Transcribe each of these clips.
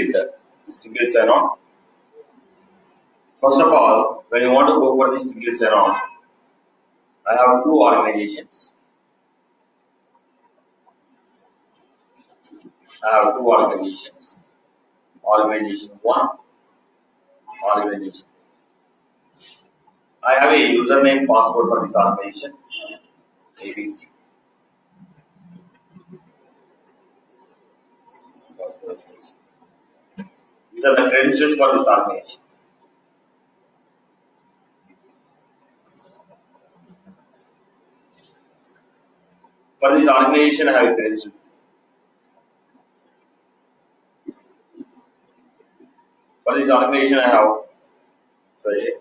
with the single sign-on. First of all, when you want to go for the single sign-on, I have two organizations. Organization 1, organization. I have a username password for this organization, ABC. These are the credentials for this organization. For this organization, I have a credential. For this organization, I have, sorry,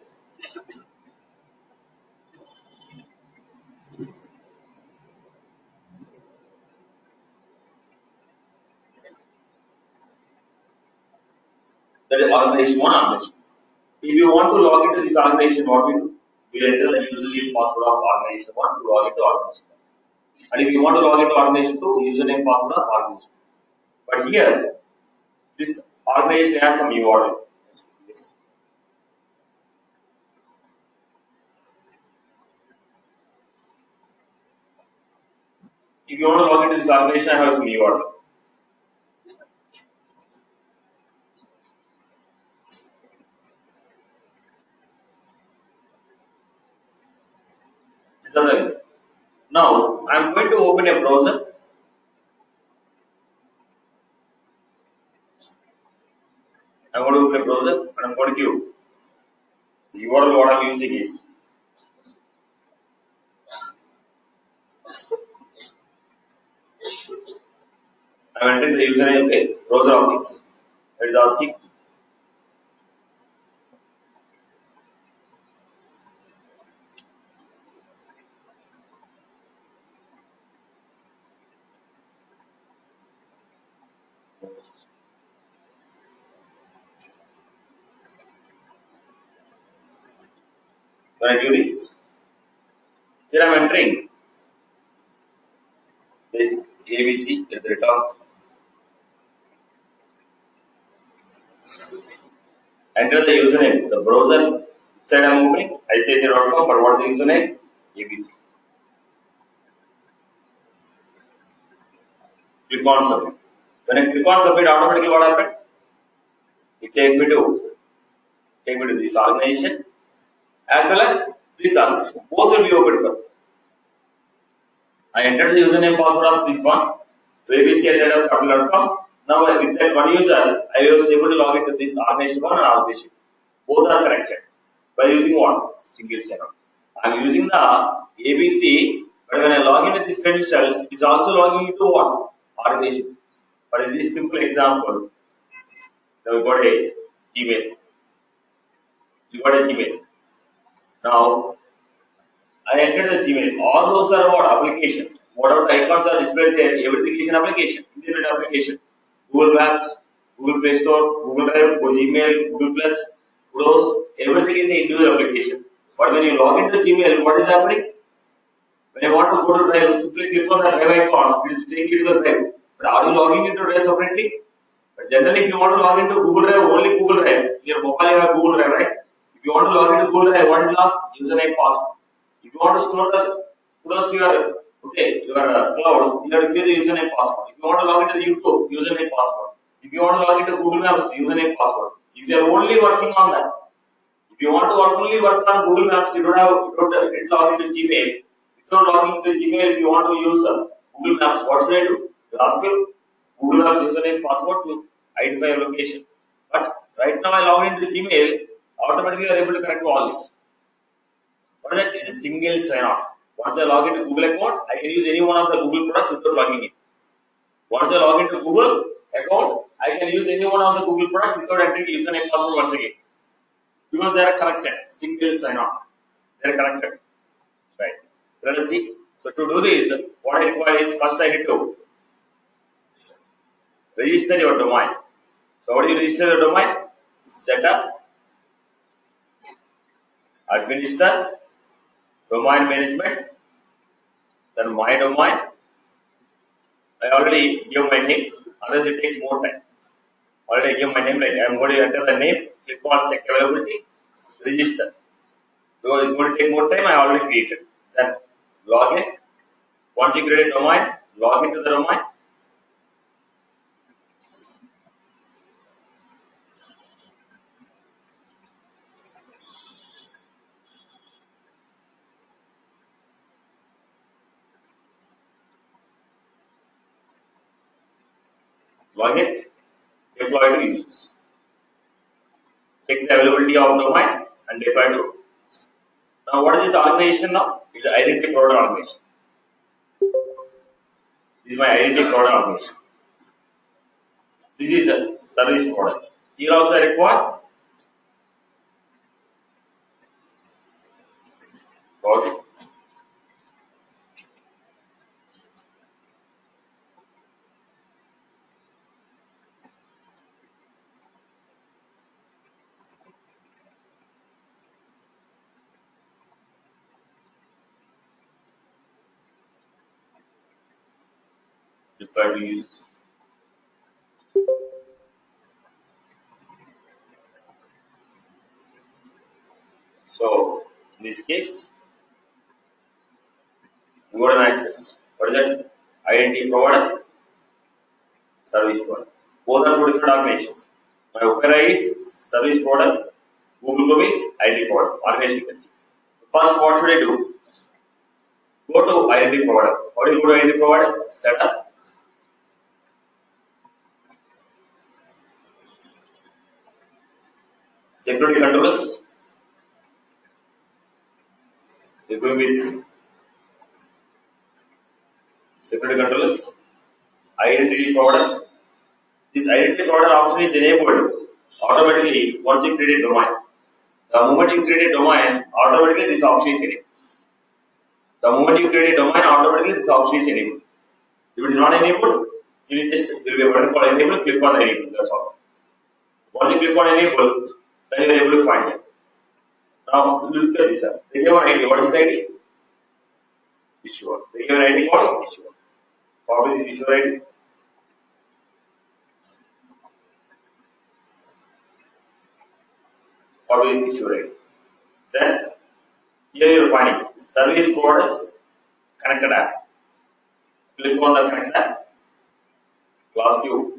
that is organization 1 organization. If you want to log into this organization, what we do? We enter the username password of organization 1 to log into organization 1. And if you want to log into organization 2, username password of organization 2. But here, this organization has some URL. If you want to log into this organization, I have some URL. Now, I am going to open a browser. I am going to open a browser and I am going to give the URL what I am using is I am entering the username, okay, browser of this. It is asking when I do this. Here I am entering the ABC at the rate of enter the username, the browser side I am opening, ICICI.com, but what is the username? ABC. Click on submit. When I click on submit, automatically what happened? It take me to this organization as well as this organization. Both will be open for. I entered the username password of this one, abc@capital.com. Now with that one user, I was able to log into this organization 1 and organization. Both are connected by using what? Single channel. I am using the ABC, but when I log in with this credential, it's also logging into what? Organization. But in this simple example, now we got a Gmail. You got a Gmail. Now I entered the Gmail. All those are what? Application. Whatever the icons are displayed there, everything is an application, internet application. Google Maps, Google Play Store, Google Drive, Google Gmail, Google Plus, Close, everything is an individual application. But when you log into Gmail, what is happening? When you want to go to Drive, simply click on the Drive icon, it will take you to the Drive. But are you logging into Drive separately? But generally, if you want to log into Google Drive, only Google Drive. Your mobile you have Google Drive, right? If you want to log into Google Drive, what will ask? Username, password. If you want to store the photos to your cloud, you have to give the username, password. If you want to log into YouTube, username, password. If you want to log into Google Maps, username, password. If you are only working on that, if you want to only work on Google Maps, you don't log into Gmail. Without logging into Gmail, if you want to use Google Maps, what should I do? You ask you Google Maps username, password to identify your location. But right now I log into Gmail, automatically you are able to connect to all this. What is that? It's a single sign-on. Once I log into Google account, I can use any one of the Google products without logging in. Once I log into Google account, I can use any one of the Google products without entering username password once again. Because they are connected, single sign-on. They are connected. Right. Let us see. So to do this, what I require is first I need to register your domain. So how do you register your domain? Setup, administer, domain management, then my domain. I already give my name, otherwise it takes more time. Already I give my name, like I am going to enter the name, click on check availability, register. Because it's going to take more time, I already created. Then log in. Once you create a domain, log into the domain. Log in, deploy to users. Check the availability of domain and deploy to. Now what is this organization now? It's the identity provider organization. This is my identity provider organization. This is a service provider. Here also I require login. Deploy to users. So in this case, we got an access. What is that? Identity provider, service provider. Both are two different organizations. My Opera is service provider, Google Chrome is identity provider, organization. First, what should I do? Go to identity provider. How do you go to identity provider? Setup. Security controllers. You're going with security controllers. Identity provider. This identity provider option is enabled automatically once you create a domain. The moment you create a domain, automatically this option is enabled. The moment you create a domain, automatically this option is enabled. If it is not enabled, you will just will be a button called enable, click on enable. That's all. Once you click on enable, then you are able to find it. Now look at this. They give an ID. What is this ID? Issuer. They give an ID called issuer. Copy this issuer ID. Copy this issuer ID. Then here you will find service providers connected app. Click on the connect app. Class queue.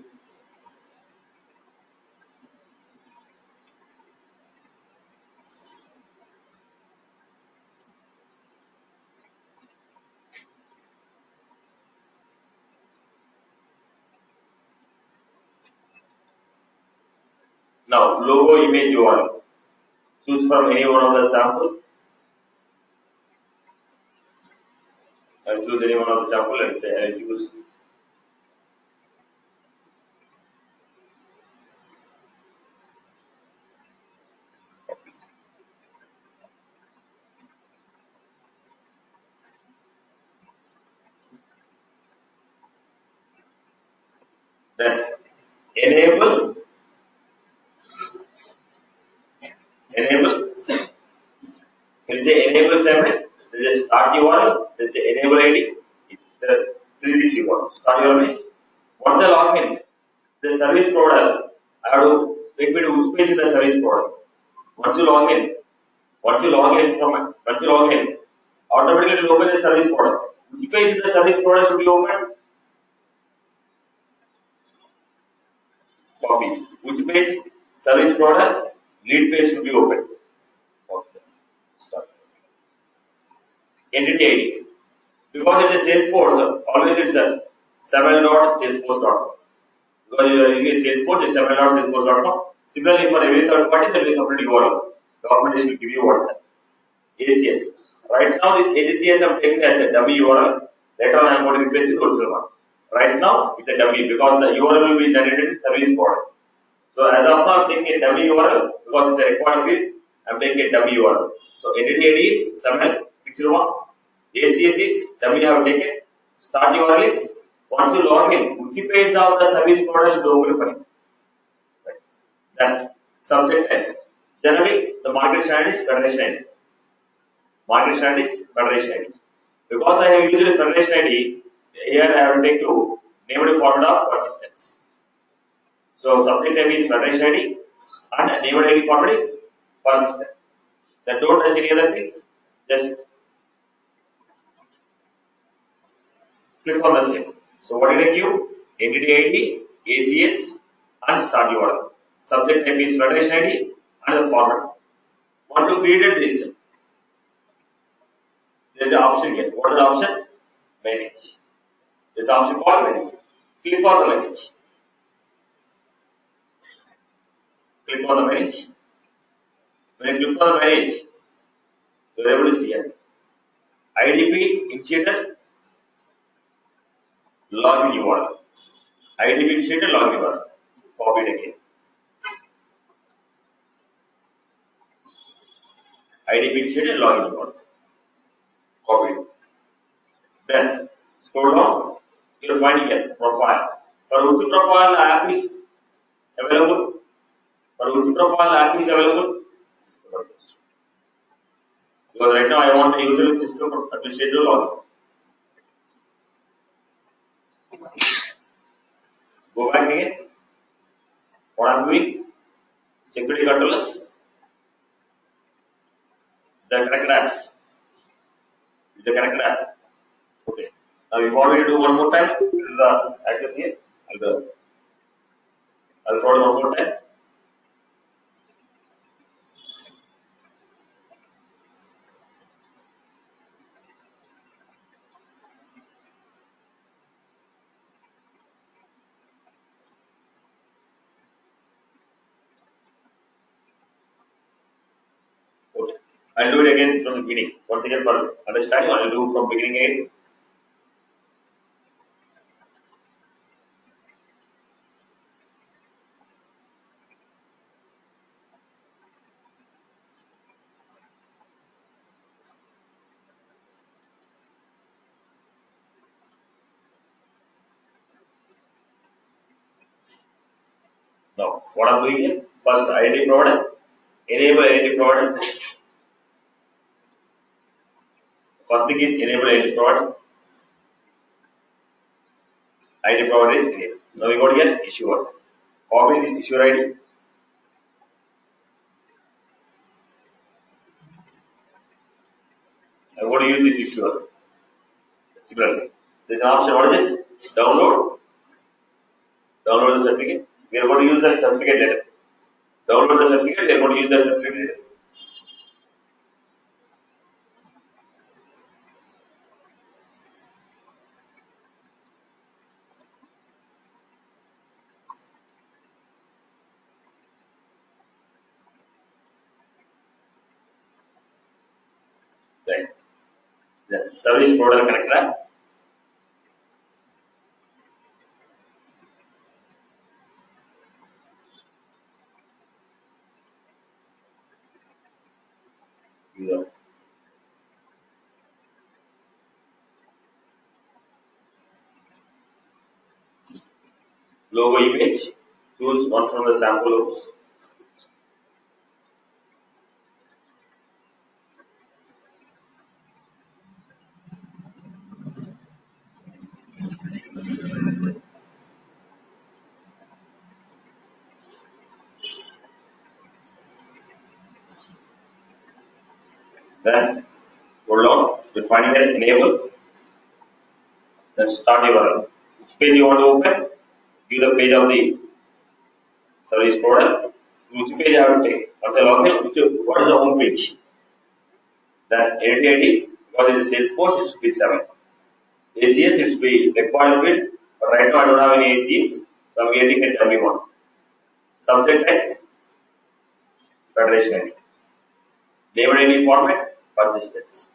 Now logo image URL. Choose from any one of the sample. I'll choose any one of the sample. Let's say I'll choose then enable We'll say enable 7, there's a start URL, there's a enable ID, the 3 digit URL. Start URL is once I log in, the service provider, I have to take me to which page in the service provider. Once you log in, automatically it will open the service provider. Which page in the service provider should be opened? Copy. Which page? Service provider, lead page should be opened. Okay. Start. Entity ID. Because it's a Salesforce, always it's a 7.salesforce.com. Because you are using a Salesforce, it's 7.salesforce.com. Similarly, for every third party, there will be a separate URL. Documentation will give you what's that. ACS. Right now, this ACS I'm taking as a dummy URL. Later on, I'm going to replace it with original one. Right now, it's a dummy because the URL will be generated in service provider. So as of now, I'm taking a dummy URL because it's a required field. I'm taking a dummy URL. So entity ID is 7.601. ACS is dummy I have taken. Start URL is once you log in, which page of the service provider should open for you. Right. Then subject line. Generally, the market standard is Federation ID. Market standard is Federation ID. Because I have used a Federation ID, here I have to take to name the formula of persistence. So subject type is Federation ID and neighbor ID format is persistent. Then don't touch any other things. Just click on the same. So what did I give? Entity ID, ACS and start URL. Subject type is Federation ID and the format. Want to create this? There is an option here. What is the option? Manage. There is an option called manage. Click on the manage. Click on the manage. When you click on the manage, you are able to see it. IDP initiator login URL. IDP initiator login URL. Copy it again. IDP initiator login URL. Copy it. Then scroll down. You will find here profile. For which profile app is available? For which profile app is available? Because right now I want the user with system administrator login. Go back again. What I'm doing? Security controllers. The correct apps. Is the correct app. Okay. Now you want me to do one more time? The access here. I'll call one more time. Okay. I'll do it again from the beginning. Once again for understanding, I'll do from beginning again. Now, what I'm doing here, first identity provider, enable identity provider. First thing is enable identity provider. ID provider is enabled. Now we got here issuer. Copy this issuer ID. I'm going to use this issuer. Similarly, there is an option. What is this? Download. Download the certificate. We are going to use that certificate later. Download the certificate. We are going to use that certificate later. Right. The service provider connector. User. Logo image. Choose one from the sample logos. Then hold on. You're finding that enable. Then start URL. Which page you want to open? Give the page of the service provider. Which page I have to take? Once I log in, what is the home page? Then ADD, because it's a Salesforce, it should be 7. ACS, it should be required field, but right now I don't have any ACS, so I'm getting a W1. Subject type, Federation ID. Label ID format, persistence.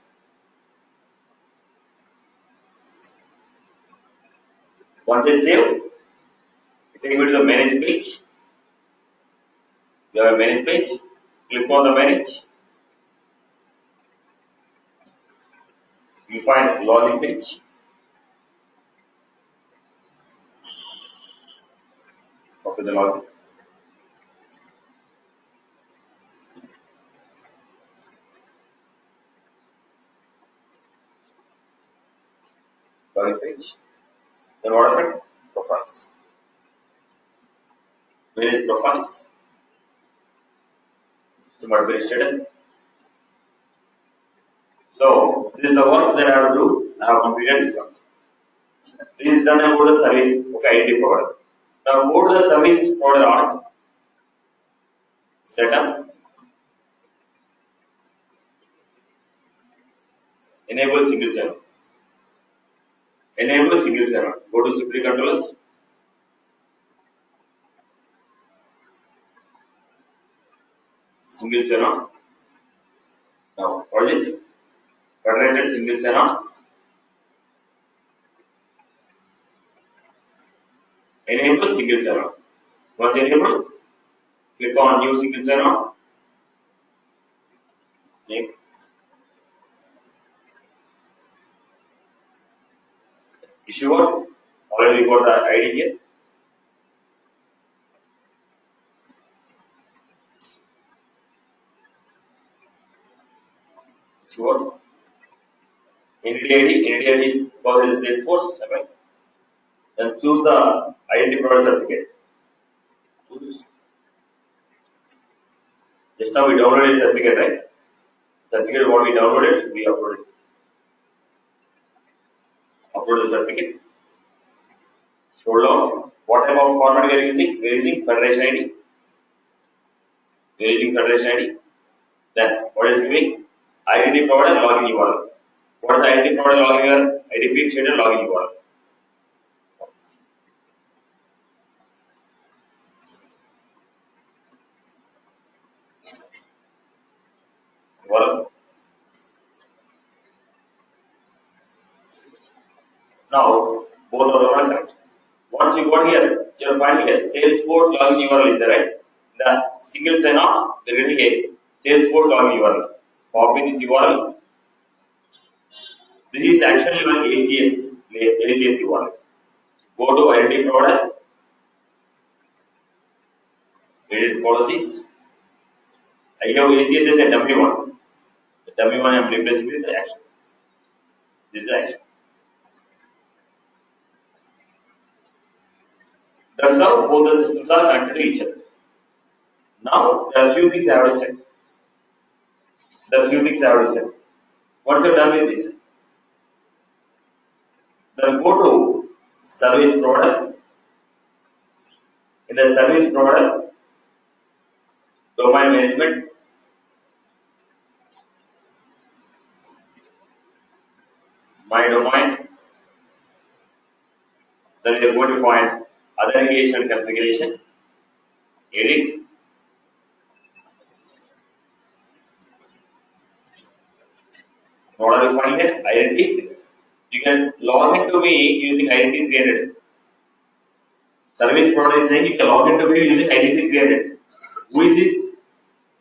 Once I save, it take me to the manage page. You have a manage page, click on the manage. You find login page. Copy the login. Login page. Then what happened? Profiles. manage profiles, system administrator. So this is the work that I have to do. I have completed this one. This is done about the service, okay, identity provider. Now go to the service provider on setup, enable single sign-on. Enable single sign-on. Go to simply controllers. Single sign-on. Now what is this? Federated single sign-on. Enable single sign-on. Once enabled, click on new single sign-on. Name. Issuer. Already got the ID here. Issuer. Entity ID is because it's a Salesforce. Right? Then choose the identity provider certificate. Choose. Just now we downloaded certificate, right? Certificate what we downloaded should be uploaded. Upload the certificate. Scroll down. What type of format we are using? We are using Federation ID. We are using Federation ID. Then what is giving? Identity provider login URL. What is the identity provider login URL? IDP shader login URL. URL. Now both of them are correct. Once you got here, you are finding here Salesforce login URL is there, right? The single sign-on, we are getting a Salesforce login URL. Copy this URL. This is actually your ACS URL. Go to identity provider, edit policies. I have ACS as a dummy one. The dummy one I am replacing with the action. This is the action. That's how both the systems are connected to each other. Now there are a few things I have to say. What we have done with this? Then go to service provider. In the service provider, domain management, my domain. Then you are going to find authentication configuration, edit. What are you finding here? Identity. You can log into me using identity 300. Service provider is saying you can log into me using identity 300. Who is this?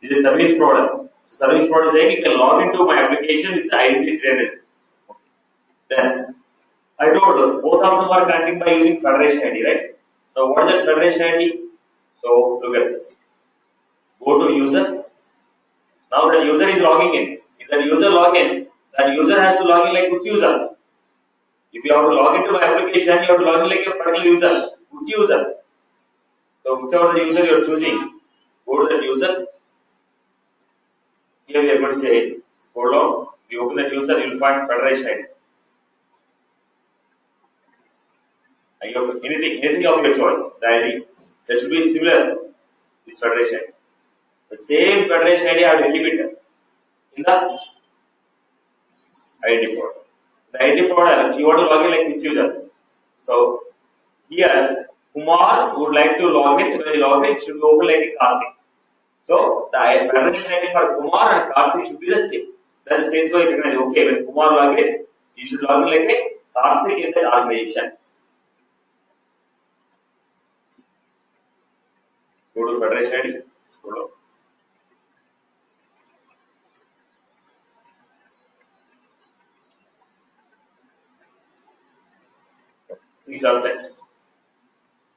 This is service provider. Service provider is saying you can log into my application with the identity 300. Then I told both of them are connecting by using Federation ID, right? Now what is that Federation ID? So look at this. Go to user. Now the user is logging in. If that user log in, that user has to log in like which user? If you have to log into my application, you have to log in like a particular user. Which user? So whichever the user you are choosing, go to that user. Here we are going to say scroll down. You open that user, you will find Federation ID. Anything of your choice, the ID that should be similar. This Federation ID. The same Federation ID I have deleted in the ID provider. The ID provider, you want to log in like which user? So here Kumar would like to log in. When you log in, it should be open like a Karthik. So the Federation ID for Kumar and Karthik should be the same. Then the sales guy recognize, okay, when Kumar log in, you should log in like a Karthik in that organization. Go to Federation ID. Scroll down. These are set.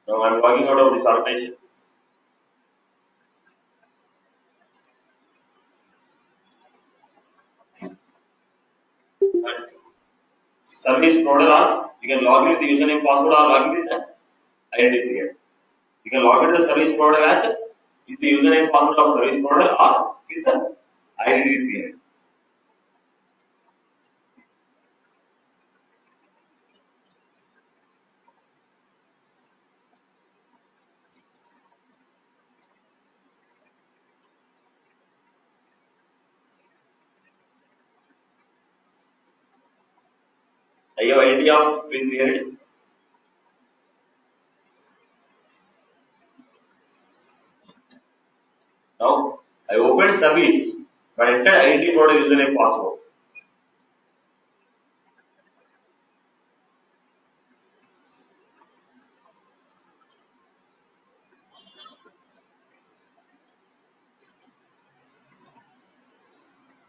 Now I am logging out of this organization. Service provider, or you can log in with the username password or log in with the identity. You can log into the service provider as with the username password of service provider or with the identity created. I have idea of being created. Now I opened service, but enter identity provider username password.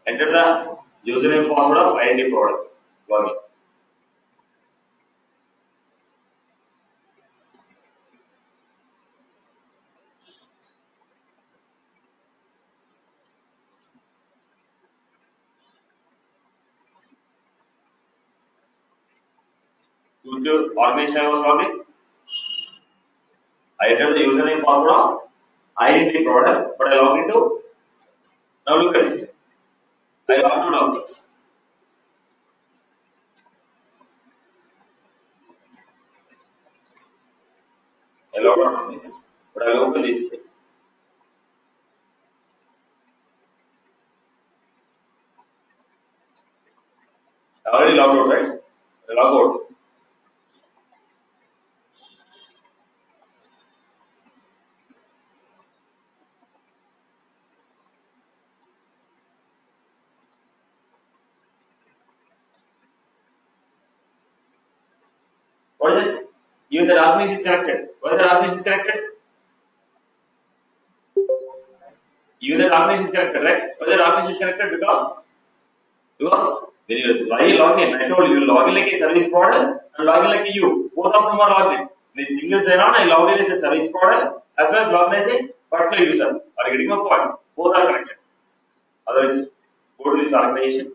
Enter the username password of identity provider. Login. With the organization I was logging, I entered the username password of identity provider, but I log into. Now look at this. I log out of this. I log out of this, but I open this. I already logged out, right? I log out. What is it? Even the organization is connected. Why the organization is connected? Even the organization is connected, right? Why the organization is connected? Because when you log in, I told you log in like a service provider and log in like a you. Both of them are logged in. In a single sign-on, I log in as a service provider as well as log in as a particular user. Are you getting my point? Both are connected. Otherwise, go to this organization,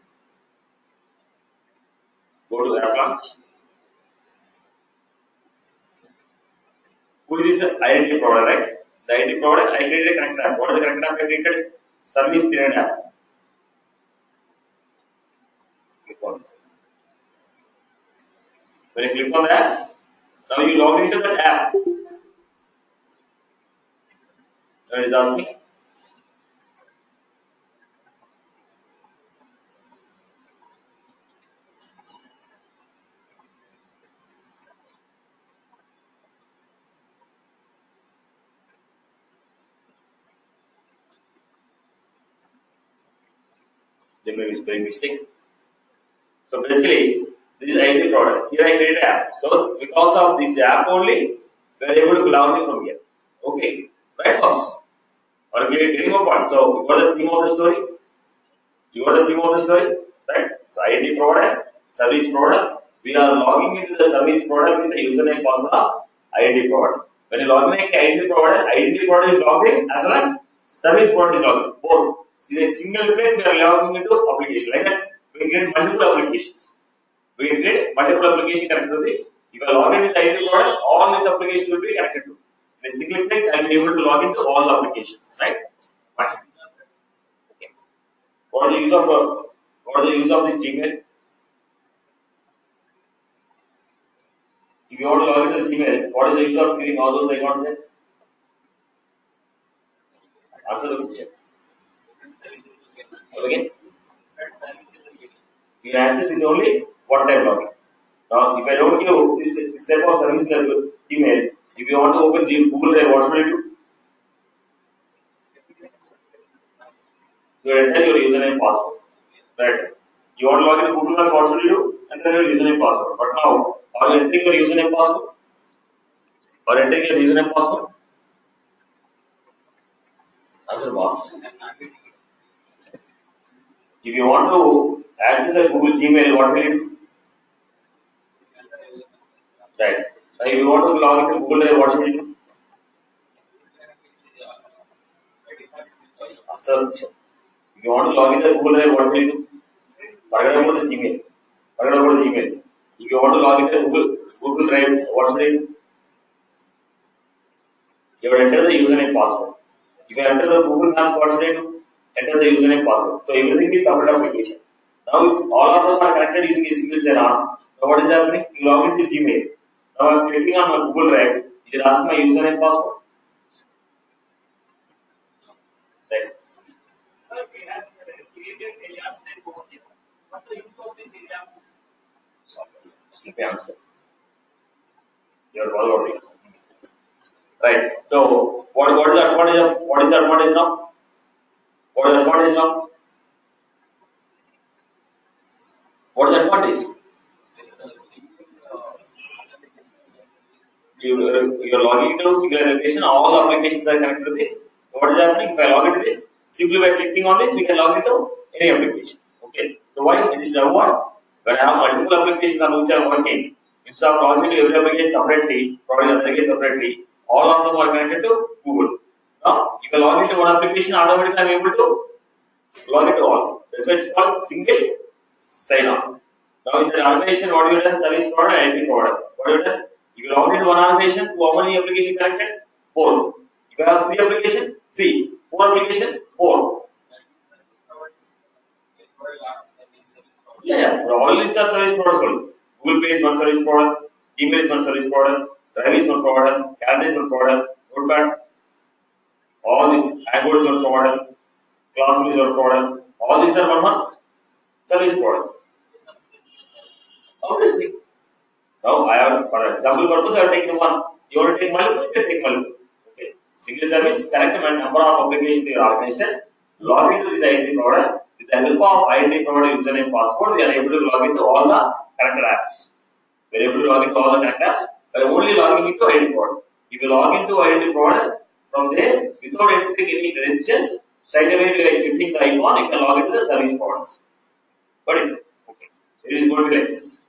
go to app launch. Who is this identity provider, right? The identity provider, I created a connected app. What is the connected app I created? Service period app. Click on this. When you click on that, now you log into that app. Now it is asking. They may be spelling mistake. So basically, this is identity product. Here I created an app. So because of this app only, we are able to log in from here. Okay, right, boss? Are you getting my point? So you got the theme of the story. You got the theme of the story, right? So identity product, service product. We are logging into the service product with the username password of identity product. When you log in like identity product is logged in as well as service product is logged in. Both. In a single click, we are logging into application like that. We get multiple applications. We can create multiple applications connected to this. If I log in with the identity product, all these applications will be connected to. In a single click, I will be able to log into all the applications, right? Fine. Okay. What is the use of this Gmail? If you want to log into the Gmail, what is the use of creating all those icons there? Answer the question. Again, you access with only one-time login. Now, if I don't give this type of service level Gmail, if you want to open Google Drive, what should I do? You enter your username password. Right. You want to log into Google Drive, what should you do? Enter your username password. But now, are you entering your username password? Or entering your username password? Answer box. If you want to access the Google Gmail, what will you do? Right. Now, if you want to log into Google Drive, what should you do? Answer. If you want to log into Google Drive, what will you do? Forget about the Gmail. Forget about the Gmail. If you want to log into Google Drive, what should you do? You have to enter the username password. If you enter the Google Maps, what should I do? Enter the username password. So everything is separate application. Now if all of them are connected using a single sign-on, now what is happening? You log into Gmail. Now I'm clicking on my Google Drive. It will ask my username password. Right. Simply answer. Your following. Right. So what is the advantage of what is the advantage now? What is the advantage now? What is the advantage? You're logging into single application, all the applications are connected to this. What is happening? If I log into this, simply by clicking on this, we can log into any application. Okay. So why? It is now what? When I have multiple applications on which I am working, instead of logging into every application separately, probably other application separately, all of them are connected to Google. Now, if I log into one application, automatically I am able to log into all. That's why it's called single sign-on. Now in the organization, what you done? Service provider, identity provider. What you done? You log into one organization, how many applications connected? 4. If you have 3 applications, 3. 4 applications, 4. Yeah. All these are service providers only. Google Pay is one service provider, email is one service provider, Drive is one provider, Calendar is one provider, Notepad, all these Hangout is one provider, Classroom is one provider. All these are one service provider. Obviously. Now I have, for example purpose, I have taken one. You want to take multiple, you can take multiple. Okay. Single service, connect a number of applications to your organization, log into this identity provider. With the help of identity provider username password, we are able to log into all the connected apps. We are able to log into all the connected apps, but only logging into identity provider. If you log into identity provider, from there, without entering any credentials, straight away you are clicking the icon, you can log into the service providers. Got it? Okay. So it is going to be like this.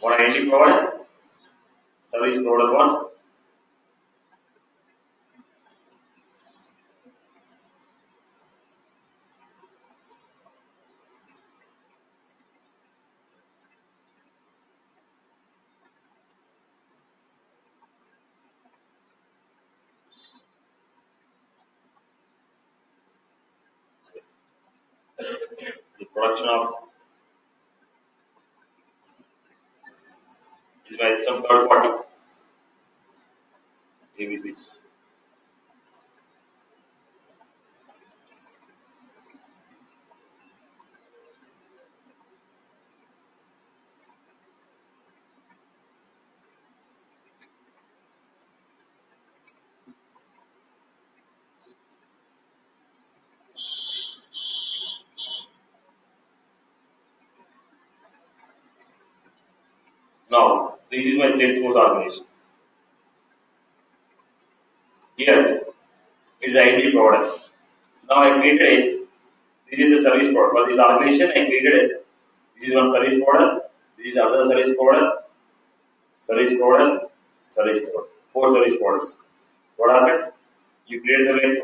One identity provider, service provider 1, the production of is by some third party. Maybe this. Now, this is my Salesforce organization. Here is the identity provider. Now I created it. This is a service provider. For this organization, I created it. This is one service provider. This is another service provider. Service provider. Service provider. 4 service providers. What happened? You create the way.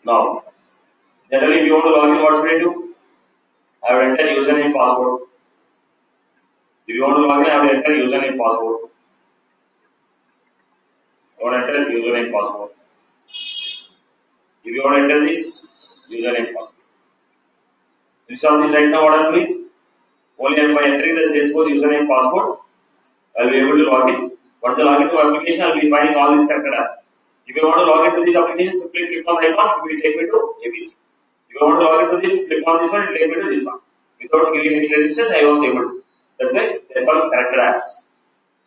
Now, generally, if you want to log in, what should I do? I will enter username password. If you want to log in, I will enter username password. I want to enter username password. If you want to enter this, username password. Instead of this right now, what I am doing? Only by entering the Salesforce username password, I will be able to log in. Once I log into application, I will be finding all these connected apps. If you want to log into this application, simply click on the icon, it will take me to ABC. If you want to log into this, click on this one, it will take me to this one. Without giving any credentials, I was able to. That's why they are called connected apps.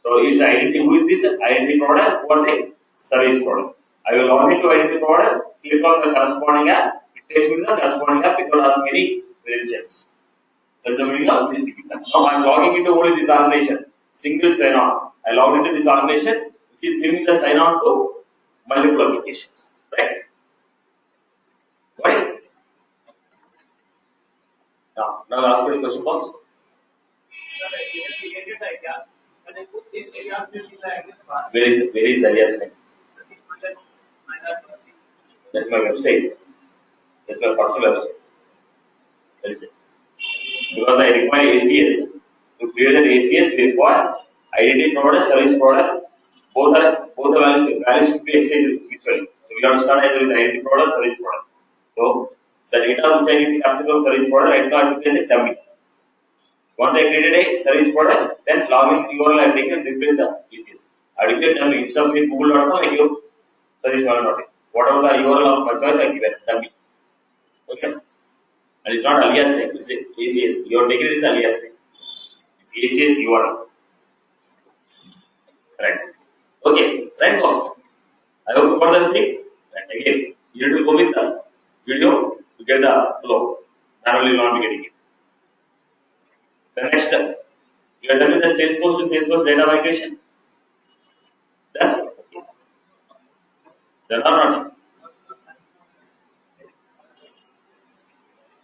So is identity, who is this identity provider? Who are they? Service provider. I will log into identity provider, click on the corresponding app, it takes me to the corresponding app without asking any credentials. That's the meaning of this signature. Now I am logging into only this organization, single sign-on. I log into this organization, which is giving the sign-on to multiple applications. Right? Right? Now ask me the question first. Where is areas name? That's my website. That's my personal website. That is it. Because I require ACS. To create an ACS, we require identity provider, service provider. Both the values should be exchanged mutually. So we have to start either with identity provider, service provider. So the data which I need to capture from service provider, right now I have to place a dummy. Once I created a service provider, then login URL I have taken replace the ACS. I will get dummy. Instead of google.com, I give service provider.in. Whatever the URL of my choice, I give it dummy. Okay. And it's not alias name, it's ACS. You are taking this alias name. It's ACS URL. Right. Okay, right boss. I hope you got the thing. Right. Again, you need to go with the video to get the flow. Manually you will not be getting it. The next step. You are done with the Salesforce to Salesforce data migration. Done? Done or not?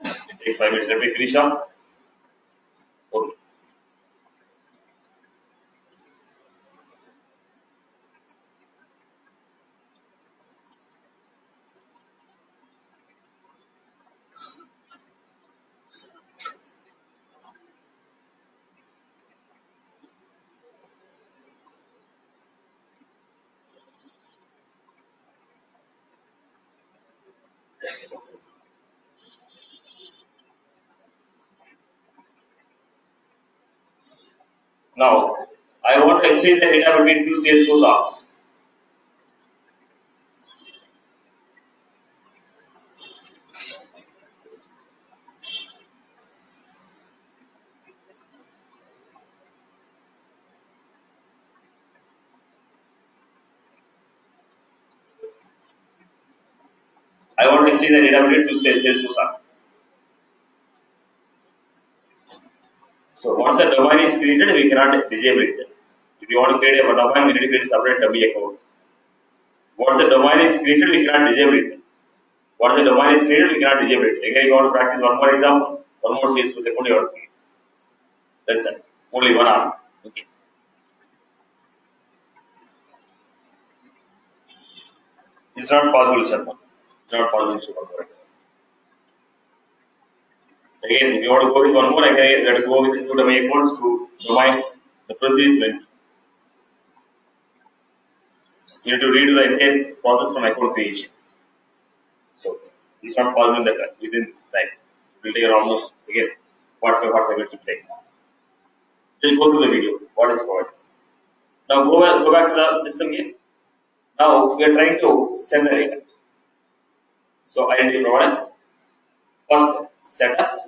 It takes 5 minutes. Let me finish up. Okay. Now, I want to exchange the data between two Salesforce orgs. I want to exchange the data between two Salesforce orgs. So once the domain is created, we cannot disable it. If you want to create a domain, we need to create a separate dummy account. Once the domain is created, we cannot disable it. Once the domain is created, we cannot disable it. Again, you want to practice one more example, one more Salesforce account you have to create. That's it. Only one arm. Okay. It's not possible to shut one. It's not possible to shut one more example. Again, if you want to go with one more, again, you have to go with two domain accounts, two domains. The process is lengthy. You need to redo the entire process from account creation. So it's not possible that within time. It will take almost again 45 minutes to take. Just go to the video. What is provided. Now go back to the system here. Now we are trying to send the data. So identity provider. First setup.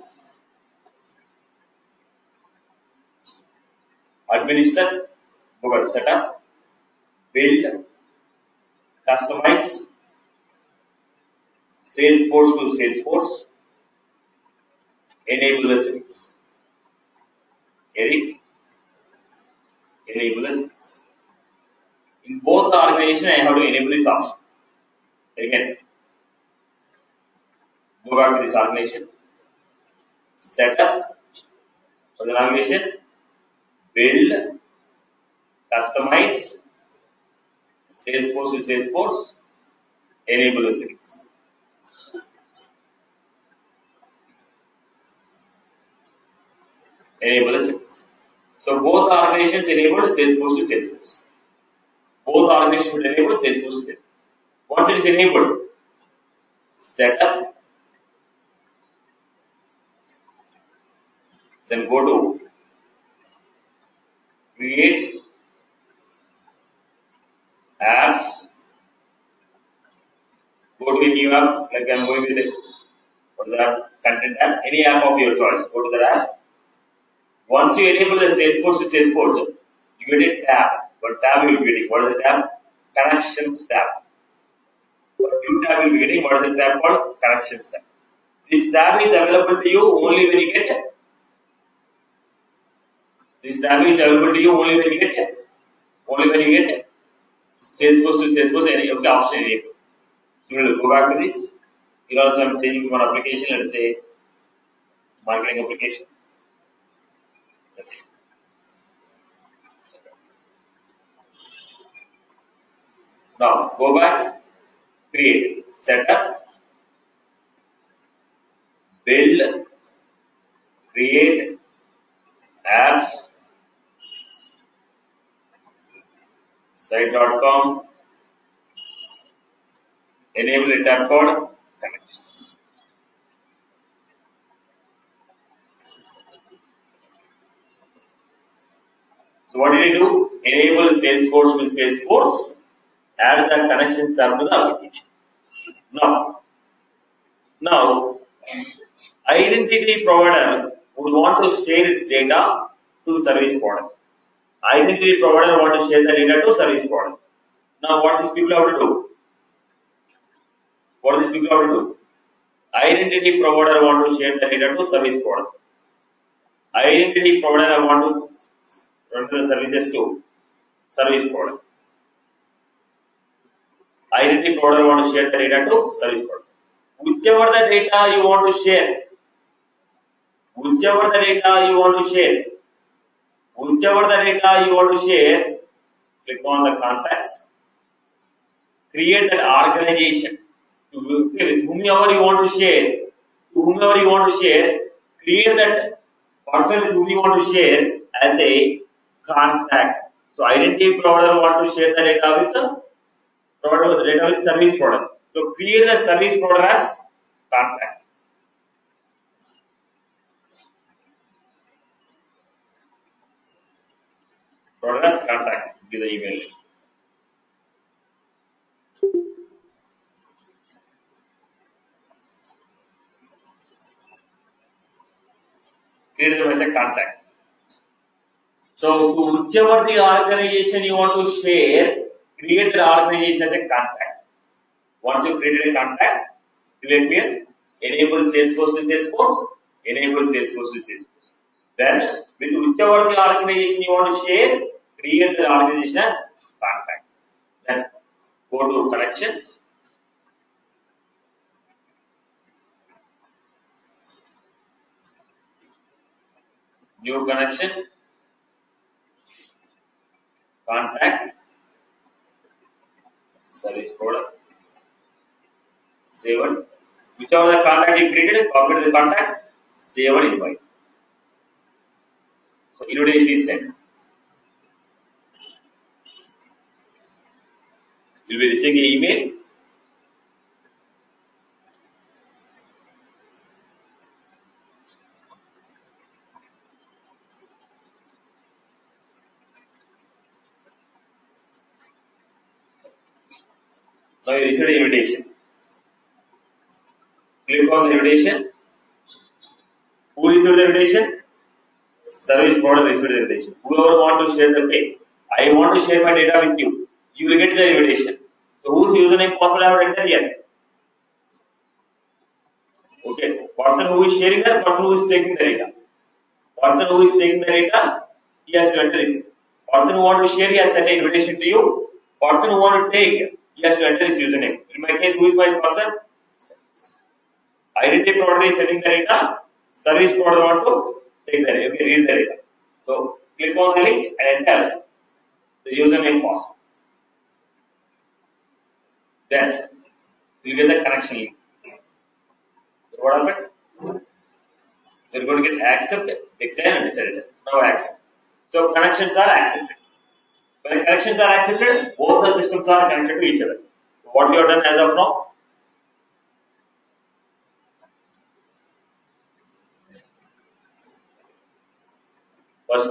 Administer. Go back to setup. Build. Customize. Salesforce to Salesforce. Enable the settings. Edit. Enable the settings. In both the organization, I have to enable this option. Again, go back to this organization. Setup for the organization. Build. Customize. Salesforce to Salesforce. Enable the settings. Enable the settings. So both organizations enable Salesforce to Salesforce. Both organizations should enable Salesforce to Salesforce. Once it is enabled, setup, then go to create apps, go to a new app, like I am going with it, or the content app, any app of your choice, go to the app. Once you enable the Salesforce to Salesforce, you get a tab. What tab you will be getting? What is the tab? Connections tab. What new tab you will be getting? What is the tab called? Connections tab. This tab is available to you only when you get this tab is available to you only when you get Salesforce to Salesforce any of the option enabled. So we will go back to this. Here also I am changing one application. Let us say marketing application. Now go back, create, setup, build, create apps, site.com, enable a tab code, connect. So what did I do? Enable Salesforce with Salesforce, add the connections tab to the application. Now, identity provider would want to share its data to service provider. Identity provider want to share the data to service provider. Now, what these people have to do? What these people have to do? Identity provider want to share the data to service provider. Identity provider want to run the services to service provider. Identity provider want to share the data to service provider. Whichever the data you want to share, whichever the data you want to share, whichever the data you want to share, click on the contacts, create an organization with whomever you want to share, create that person with whom you want to share as a contact. So identity provider want to share the data with the provider, the data with service provider. So create the service provider as contact. Provider as contact. Give the email link. Create them as a contact. So to whichever the organization you want to share, create the organization as a contact. Once you created a contact, click here, enable Salesforce to Salesforce, enable Salesforce to Salesforce. Then with whichever the organization you want to share, create the organization as contact. Then go to connections. New connection, contact, service product, save it. Whichever the contact you created, copy the contact, save and invite. So invitation is sent. You will be receiving an email. Now you receive an invitation. Click on the invitation. Who received the invitation? Service provider received the invitation. Whoever want to share the pay, I want to share my data with you. You will get the invitation. So whose username password I have entered here? Okay. Person who is sharing that, person who is taking the data. Person who is taking the data, he has to enter his. Person who want to share, he has sent an invitation to you. Person who want to take, he has to enter his username. In my case, who is my person? Identity provider is sending the data. Service provider want to take the data. Okay, read the data. So click on the link and enter the username password. Then you get the connection link. So what happened? You're going to get accepted, decline and decided. Now accept. So connections are accepted. When connections are accepted, both the systems are connected to each other. So what you have done as of now? First,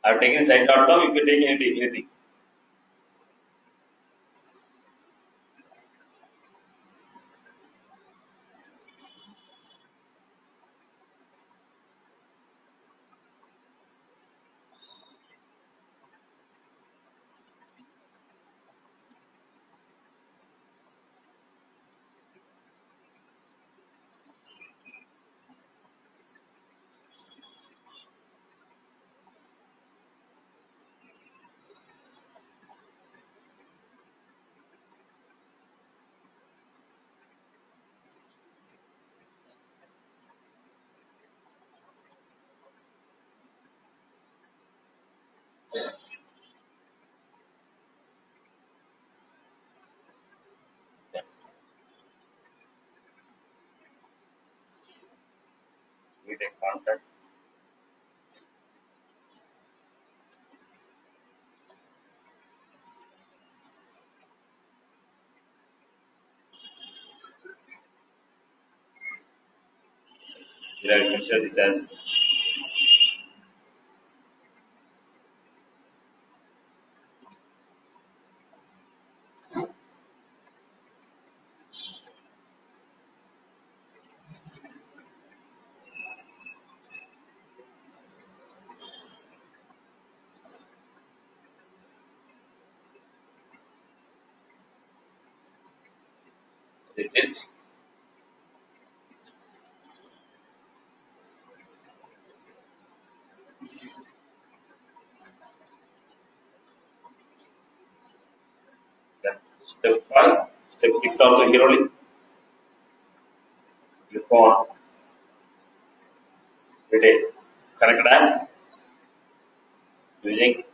I've taken site.com, you can take anything. Yeah. We take contact. We have mentioned this as details. Then step 5, step 6 also here only. Click on detail. Connect app using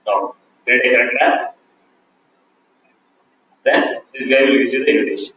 now create a connect app. Then this guy will receive the invitation.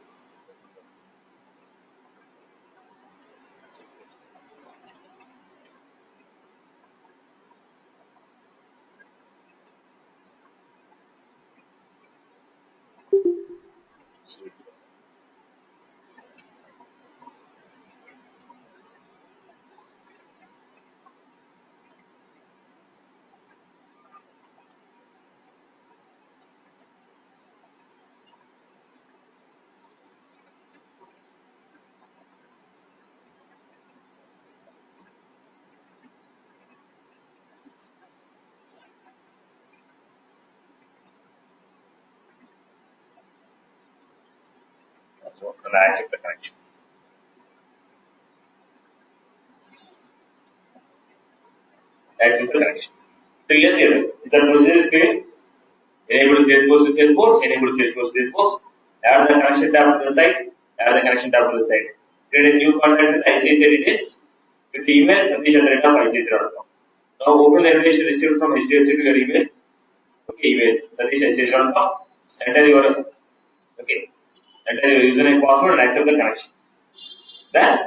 So, and I accept the connection. I accept the connection. Clear here. The procedure is clear. Enable Salesforce to Salesforce, enable Salesforce to Salesforce, add the connection tab to the site, add the connection tab to the site. Create a new contact with ICICI details with the email satish@ICICI.com. Now open the invitation received from HDFC to your email. Okay, email satish@ICICI.com. Enter your enter your username password and accept the connection. Then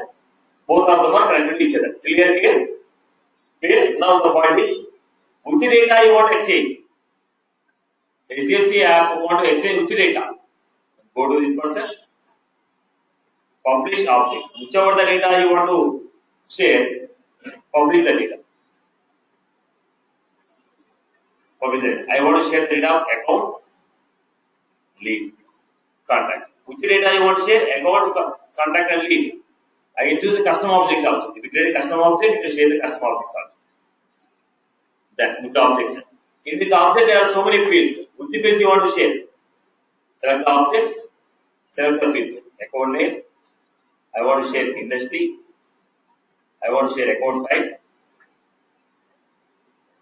both of them are connected to each other. Clear here? Clear? Now the point is which data you want to exchange. HDFC app want to exchange which data. Go to this person, publish object. Whichever the data you want to share, publish the data. Publish it. I want to share the data of account, lead, contact. Which data you want to share? Account, contact, and lead. I can choose the custom objects also. If you create a custom object, you can share the custom objects also. Then with the objects. In this object, there are so many fields. Which fields you want to share? Select the objects, select the fields. Account name. I want to share industry. I want to share account type,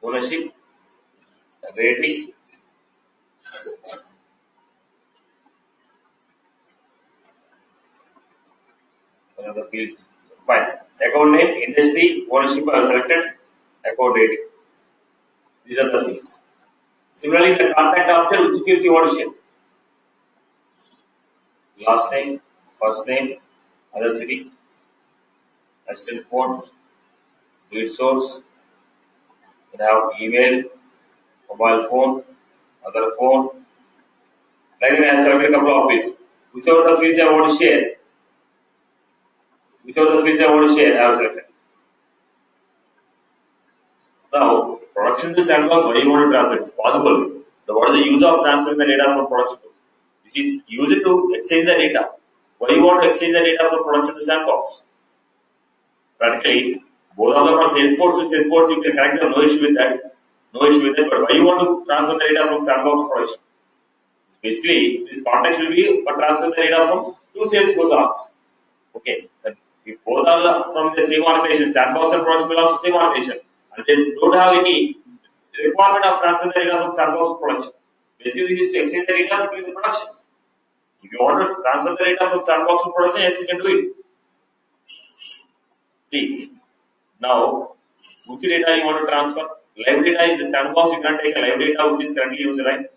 ownership, rating, another fields. Fine. Account name, industry, ownership I have selected, account rating. These are the fields. Similarly, the contact object, which fields you want to share? Last name, first name, other city, assistant phone, lead source, you have email, mobile phone, other phone. Like that, I have selected a couple of fields. Without the fields I want to share, I have selected. Now, production to sandbox, what do you want to transfer? It's possible. So what is the use of transferring the data from production to? This is use it to exchange the data. Why you want to exchange the data from production to sandbox? Practically, both of them are Salesforce to Salesforce, you can connect them, no issue with that. No issue with it, but why you want to transfer the data from sandbox to production? Basically, this context will be for transferring the data from two Salesforce arcs. Okay, if both are from the same organization, sandbox and production belongs to the same organization, and they don't have any requirement of transferring the data from sandbox to production. Basically, this is to exchange the data between the productions. If you want to transfer the data from sandbox to production, yes, you can do it. See, now, which data you want to transfer? Live data is the sandbox, you can't take a live data which is currently used, right?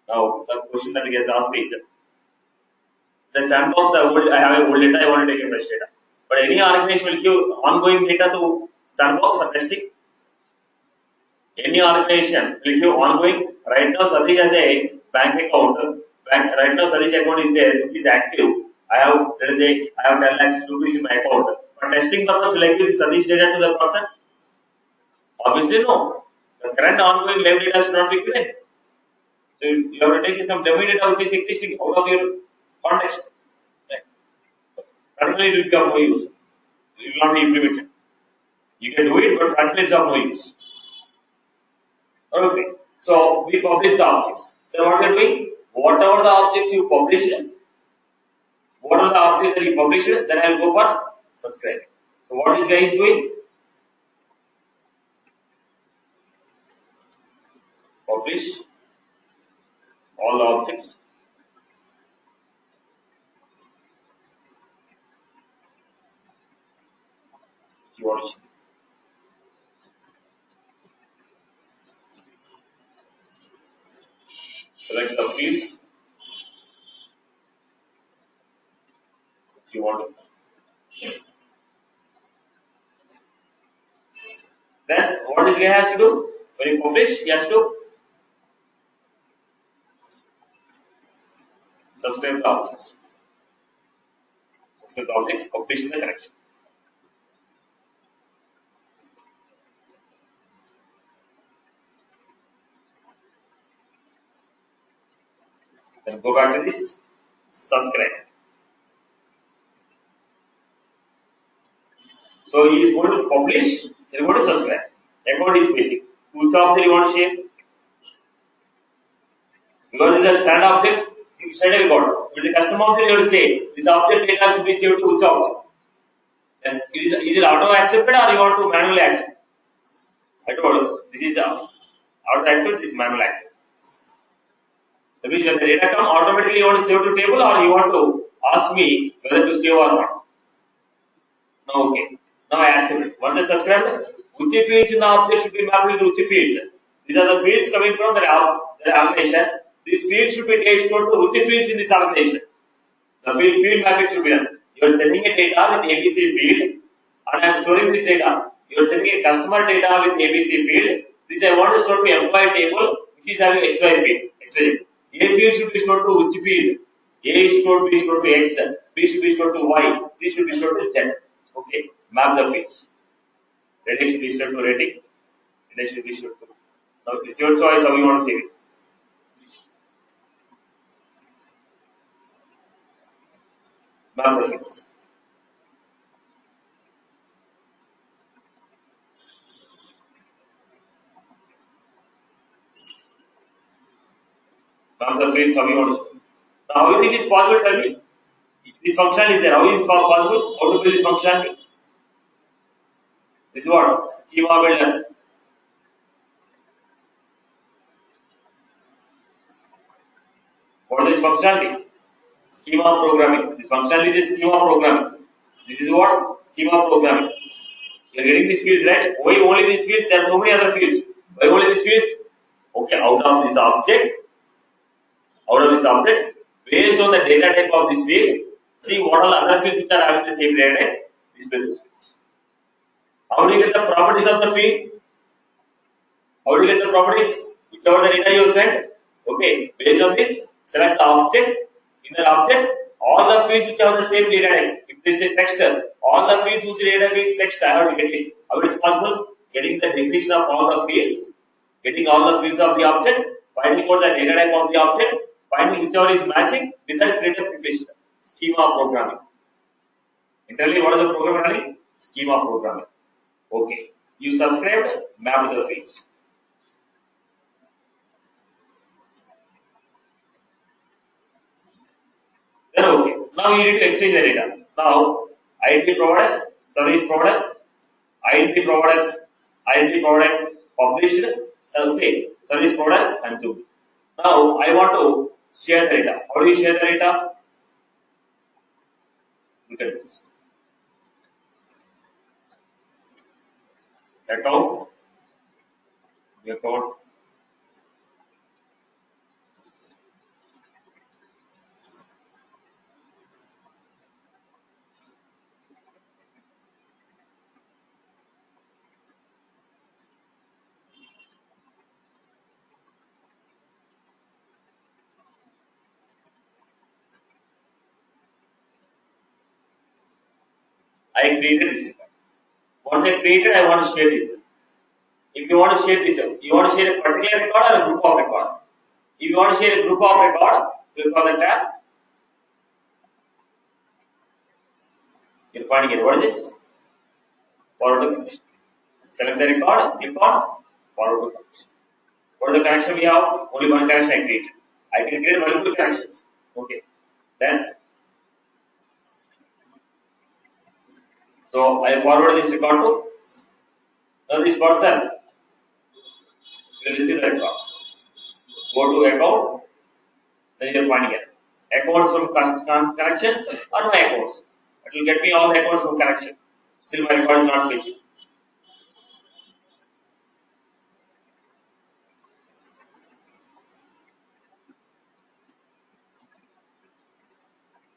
Now, the question that gets asked is, the sandbox, I have a old data, I want to take a fresh data. But any organization will give ongoing data to sandbox for testing. Any organization will give ongoing. Right now, Satish has a bank account. Right now, Satish account is there, which is active. I have, let us say, I have 10 lakhs rupees in my account. For testing purpose, will I give Satish data to the person? Obviously, no. The current ongoing live data should not be given. So, you have to take some dummy data which is existing out of your context. Right. Currently, it will become no use. It will not be implemented. You can do it, but currently it's of no use. Okay. So we publish the objects. Then what we are doing? Whatever the objects you publish, what are the objects that you publish, then I will go for subscribing. So what this guy is doing? Publish all the objects. You want to select the fields you want to. Then what this guy has to do? When you publish, he has to subscribe the objects. Subscribe the objects, publish in the connection. Then go back to this, subscribe. So he is going to publish, he is going to subscribe. Account is basic. Which object you want to share? Because these are standard objects, you set a record. With the custom object, you have to say this object data should be saved to which object. Then is it auto accepted or you want to manually accept? I told this is auto accept, this is manual accept. That means when the data come, automatically you want to save to table or you want to ask me whether to save or not. No, okay. Now I accept it. Once I subscribe, Uti fields in the object should be mapped with Uti fields. These are the fields coming from the application. These fields should be stored to Uti fields in this application. The field mapping should be done. You are sending a data with ABC field and I am storing this data. You are sending a customer data with ABC field. This I want to store to employee table which is having XY field. XY. A field should be stored to which field? A is stored, B is stored to X, B should be stored to Y, C should be stored to Z. Okay, map the fields. Rating should be stored to rating, index should be stored to. Now it's your choice how you want to save it. Map the fields. Map the fields how you want to store. Now how this is possible, tell me. This function is there. How is this possible? How to build this functionality? This is what? Schema builder. What is this functionality? Schema programming. This functionality is schema programming. This is what? Schema programming. You are getting these fields, right? Why only these fields? There are so many other fields. Why only these fields? Okay, out of this object, based on the data type of this field, see what all other fields which are having the same data type, display those fields. How do you get the properties of the field? How do you get the properties? Whichever the data you sent, okay, based on this, select the object. In the object, all the fields which have the same data type. If this is a text, all the fields whose data type is text, I have to get it. How it is possible? Getting the definition of all the fields, getting all the fields of the object, finding out the data type of the object, finding whichever is matching, with that create a list. Schema programming. Internally, what is the program running? Schema programming. Okay. You subscribed, map to the fields. Then okay. Now you need to exchange the data. Now identity provider, service provider, identity provider published, okay, service provider consumed. Now I want to share the data. How do you share the data? Look at this. Account, account. I created this. Once I created, I want to share this. If you want to share this, you want to share a particular record or a group of record. If you want to share a group of record, click on the tab. You'll find here. What is this? Forward to connection. Select the record, click on forward to connection. What is the connection we have? Only one connection I created. I can create multiple connections. Okay. Then, so I forward this record to now this person will receive the record. Go to account, then you will find here. Accounts from connections or my accounts. It will get me all the accounts from connection. Still my record is not filled.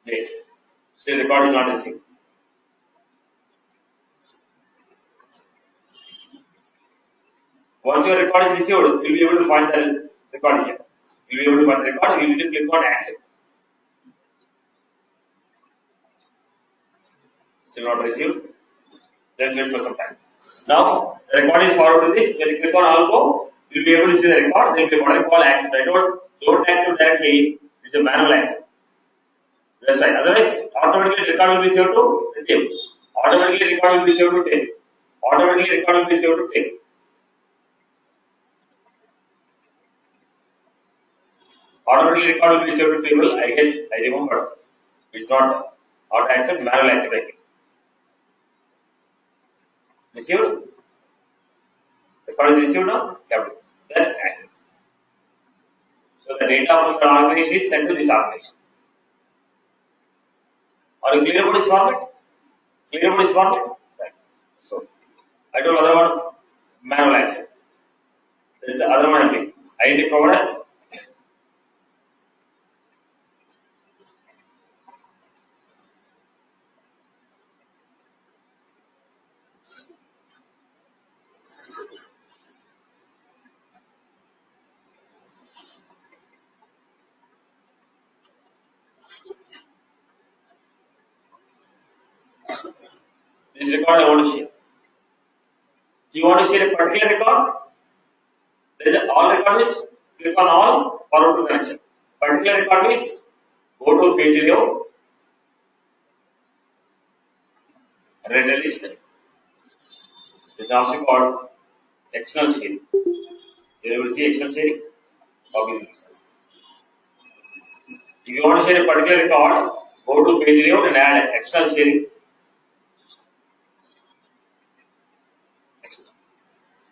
Wait. Still record is not received. Once your record is received, you will be able to find the record here. You will be able to find the record, you will need to click on accept. Still not received. Let's wait for some time. Now the record is forwarded to this. When you click on all go, you will be able to see the record. There will be what I call accept. I don't accept directly, it's a manual accept. That's right. Otherwise, automatically record will be saved to the tape. Automatically record will be saved to tape. Automatically record will be saved to tape. Automatically record will be saved to table. I guess I remember. It's not auto accept, manual accept. I think. Received? Record is received now? Capital. Then accept. So the data from the organization is sent to this organization. Are you clear about this format? Clear about this format? Right. So I told other one manual accept. There is the other one MP. ID provider. This record I want to share. You want to share a particular record? There is all record is click on all forward to connection. Particular record is go to page layout, read a list. There is also called external sharing. You will see external sharing. If you want to share a particular record, go to page layout and add external sharing.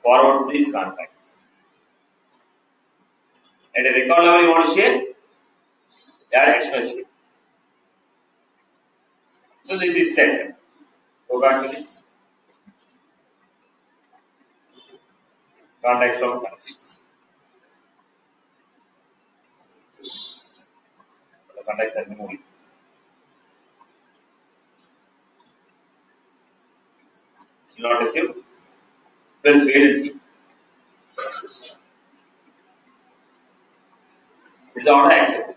Forward this contact. At a record level you want to share, add external sharing. So this is set. Go back to this. Contacts from connections. contact ceremony. Still not received. Let's wait and see. It's the order accepted.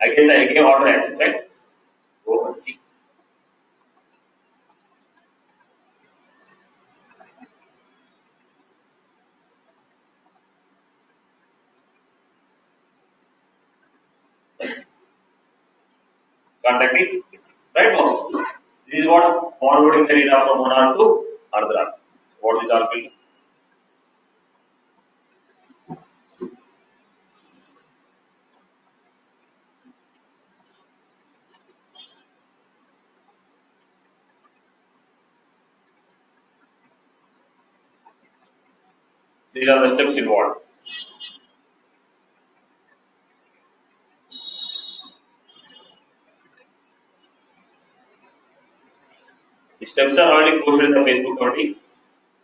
I guess I gave order accept, right? Go and see. Contact is missing. Right, boss? This is what forwarding the data from one R to another R. What is R will do? These are the steps involved. The steps are already posted in the Facebook community.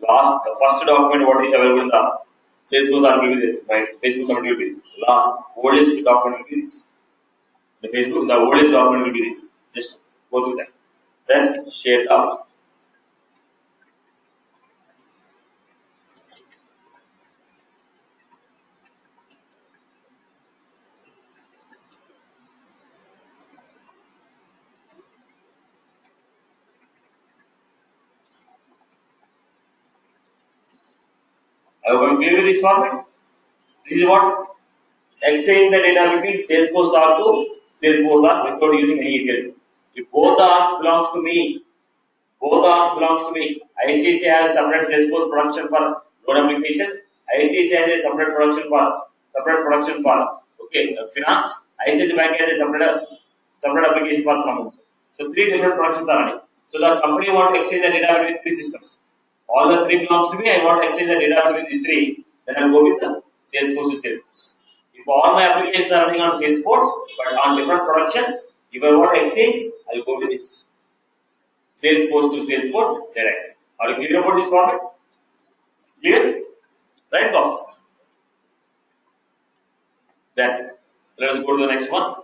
The first document what is available in the Salesforce R will be this. My Facebook community will be this. Last oldest document will be this. The oldest document will be this. Just go through that. Then share the. I will clear this format. This is what exchanging the data between Salesforce R to Salesforce R without using any ETL. If both the arms belongs to me, ICICI has a separate Salesforce production for loan application. ICICI has a separate production for finance. ICICI Bank has a separate application for some. So three different productions are running. So the company want to exchange the data between three systems. All the three belongs to me. I want to exchange the data between these three. Then I'll go with the Salesforce to Salesforce. If all my applications are running on Salesforce but on different productions, if I want to exchange, I'll go to this Salesforce to Salesforce direct. Are you clear about this format? Clear? Right, boss? Then let us go to the next one.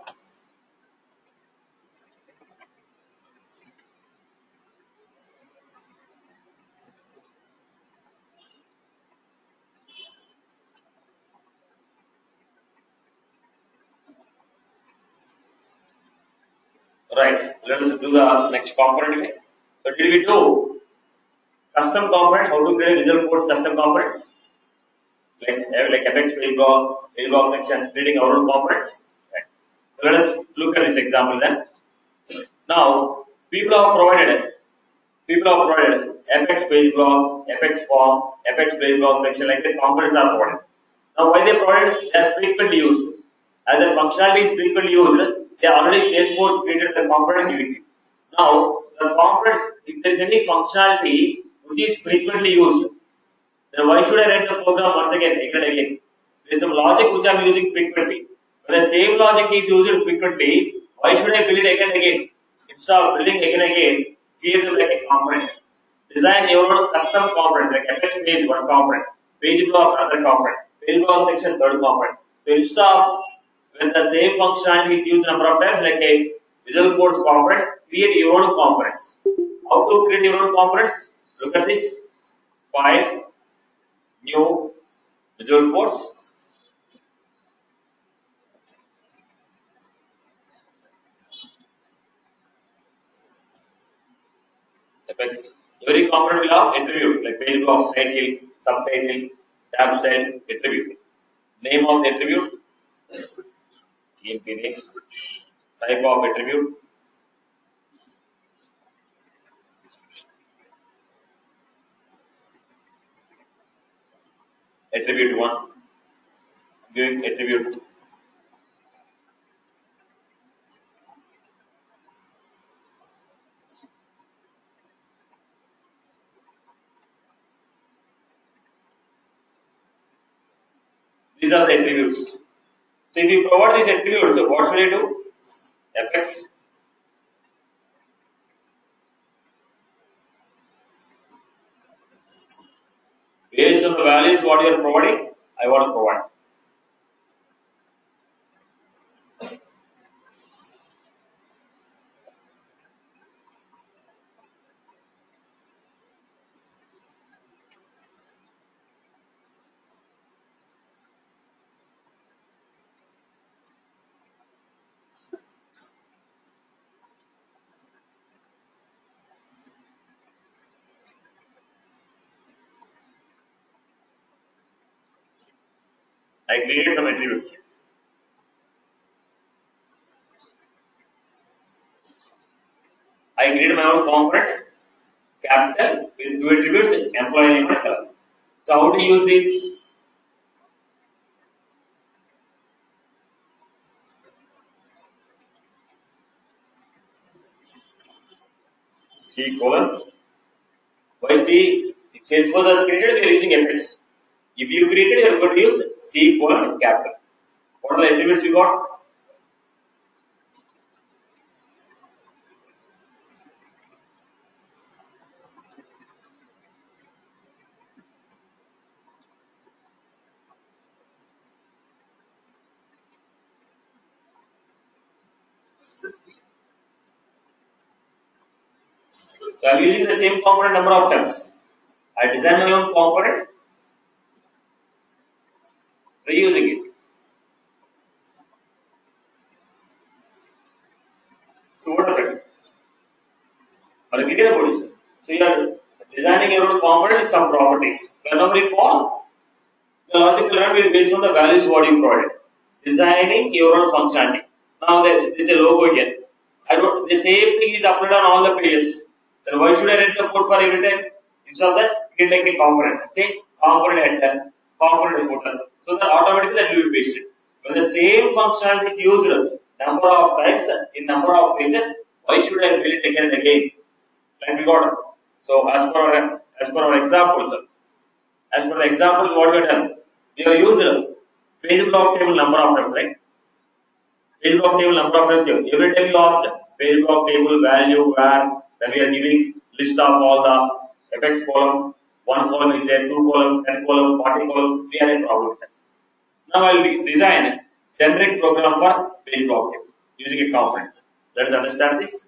Right. Let us do the next component. So did we do custom component? How to create Visual Force custom components? Like Apex page block section, creating our own components. Right. So let us look at this example then. Now people have provided Apex page block, Apex form, Apex page block section, like the components are provided. Now why they provided? They are frequently used. As the functionality is frequently used, they are already Salesforce created the component giving you. Now the components, if there is any functionality which is frequently used, then why should I write the program once again, again and again? There is some logic which I am using frequently. When the same logic is used frequently, why should I build it again and again? Instead of building again and again, create it like a component. Design your own custom components like FX page one component, page block another component, page block section third component. So instead of when the same functionality is used number of times like a Visual Force component, create your own components. How to create your own components? Look at this. File, new Visual Force. Apex. Every component will have attribute like page block, title, subtitle, tab style, attribute. Name of the attribute, EMP name, type of attribute, attribute 1, giving attribute 2. These are the attributes. So if you provide these attributes, so what should I do? Apex based on the values what you are providing, I want to provide. I created some attributes here. I created my own component, capital, with two attributes, employee name and color. So how to use this? C colon. Why C? If Salesforce has created, we are using Apex. If you created, you are going to use C colon capital. What are the attributes you got? So I am using the same component number of times. I design my own component, reusing it. So what happened? Or clear about it. So you are designing your own component with some properties. Whenever you call, the logical run will be based on the values what you provided. Designing your own functionality. Now there is a logo here. I don't. The same thing is uploaded on all the pages. Then why should I write the code for every time? Instead of that, get like a component. Say component header, component footer. So that automatically that will be pasted. When the same functionality is used number of times in number of places, why should I build it again and again? Like we got. So as per our examples, as per the examples what we have done, we have used page block table number of times, right? Page block table number of times here. Every time you ask page block table value where, then we are giving list of all the effects column. One column is there, two column, 10 column, 40 columns. We are in problem with that. Now I will design generic program for page block table using a components. Let us understand this.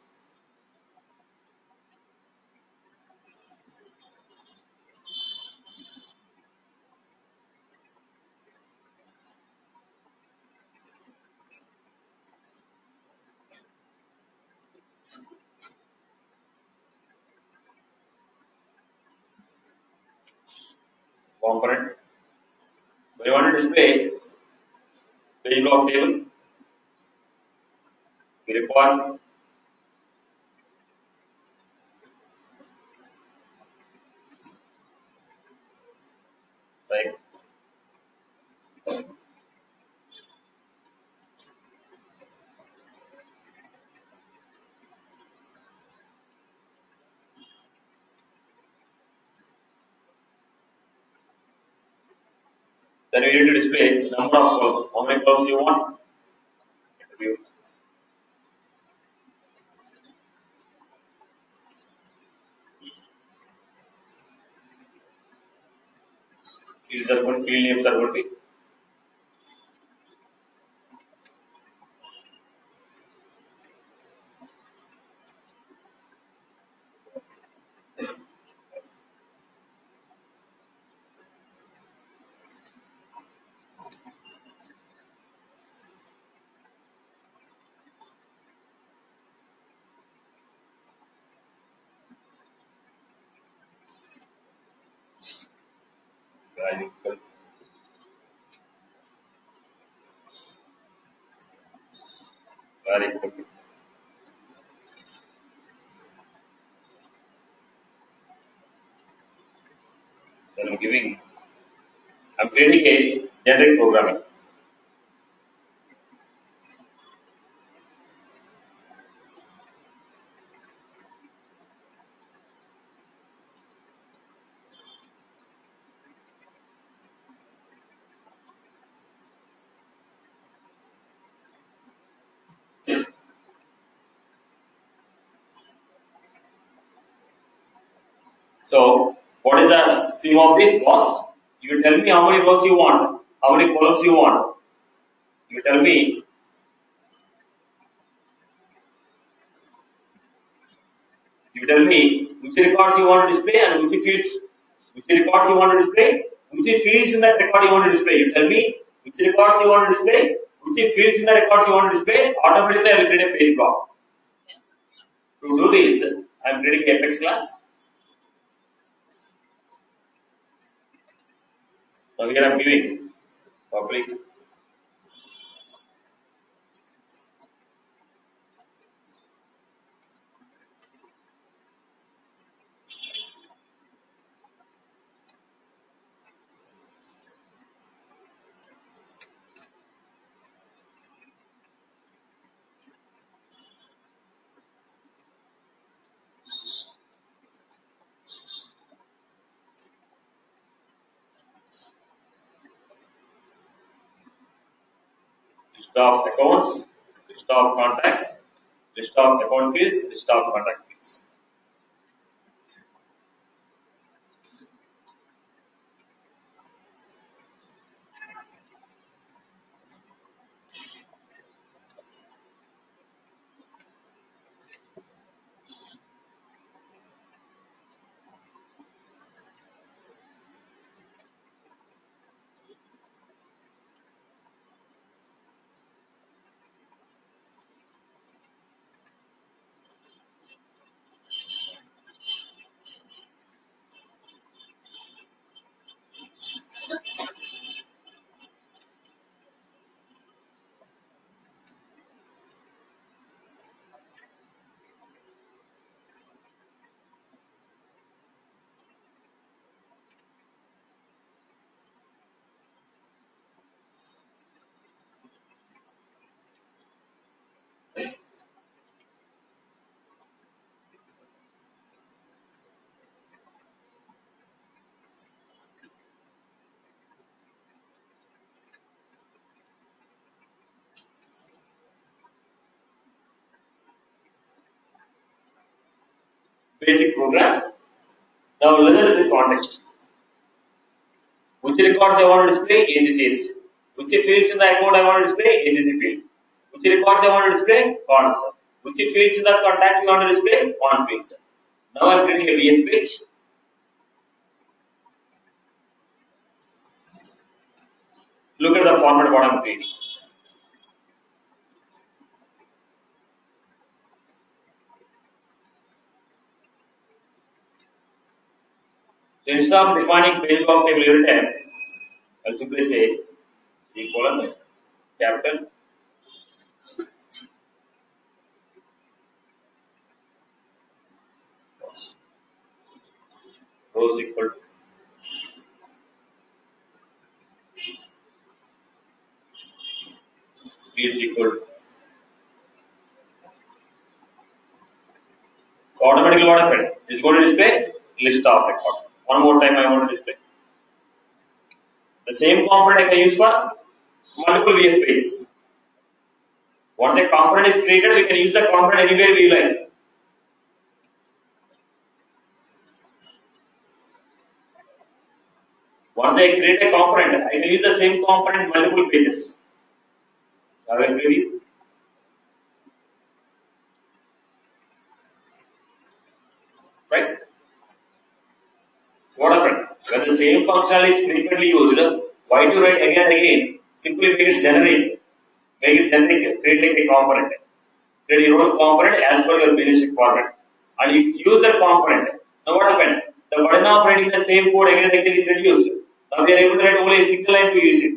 Component. We want to display page block table. We require like then we need to display number of columns. How many columns you want? Interview. Fields are going, field names are going to be. Value equal. Value equal. Then I'm creating a generic programming. So, what is the theme of this boss? You tell me how many rows you want, how many columns you want. You tell me, which records you want to display and which records you want to display, which fields in that record you want to display. You tell me which records you want to display, which fields in the records you want to display. Automatically, I will create a page block. To do this, I am creating a Apex class. Now here I am giving public list of accounts, list of contacts, list of account fields, list of contact fields. Basic program. Now listen to this context. Which records I want to display? ACCs. Which fields in the account I want to display? ACC field. Which records I want to display? Cons. Which fields in the contact you want to display? Con fields. Now I am creating a VF page. Look at the format what I am creating. So instead of defining page block table every time, I'll simply say C colon capital rows equal to fields equal to. So automatically what happened? It's going to display list of record. One more time I want to display. The same component I can use for multiple VF pages. Once a component is created, we can use the component anywhere we like. Once I create a component, I can use the same component in multiple pages. I will query. Right? What happened? When the same functionality is frequently used, why do you write again and again? Simply make it generic. Make it generic, create like a component. Create your own component as per your business requirement. And you use that component. Now what happened? The burden of writing the same code again and again is reduced. Now we are able to write only a single line to use it.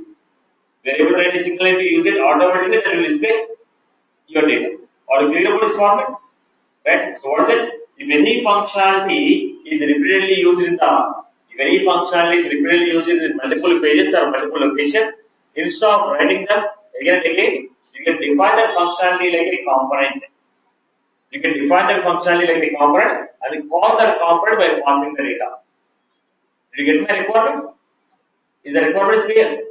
We are able to write a single line to use it automatically, that will display your data. Or if you this format, right? So what is it? If any functionality is repeatedly used in multiple pages or multiple locations, instead of writing them again and again, you can define that functionality like a component. You can define that functionality like a component and call that component by passing the data. Did you get my requirement? Is the requirement clear?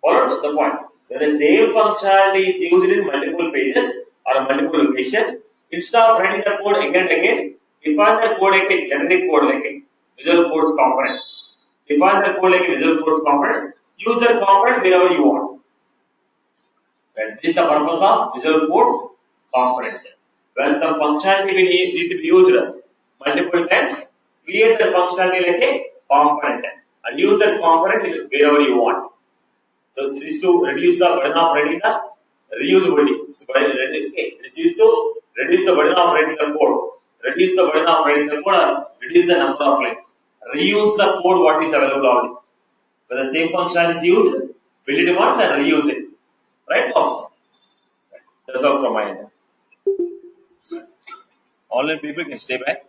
Follow the point. When the same functionality is used in multiple pages or multiple locations, instead of writing the code again and again, define the code like a generic code like a visual force component. Define the code like a visual force component. Use that component wherever you want. Right? This is the purpose of visual force components. When some functionality need to be used multiple times, create the functionality like a component and use that component wherever you want. So this is to reduce the burden of writing the reusability. So it's used to reduce the burden of writing the code. Reduce the burden of writing the code or reduce the number of lines. Reuse the code what is available already. When the same function is used, build it once and reuse it. Right, boss? That's all from my end. Online people can stay back.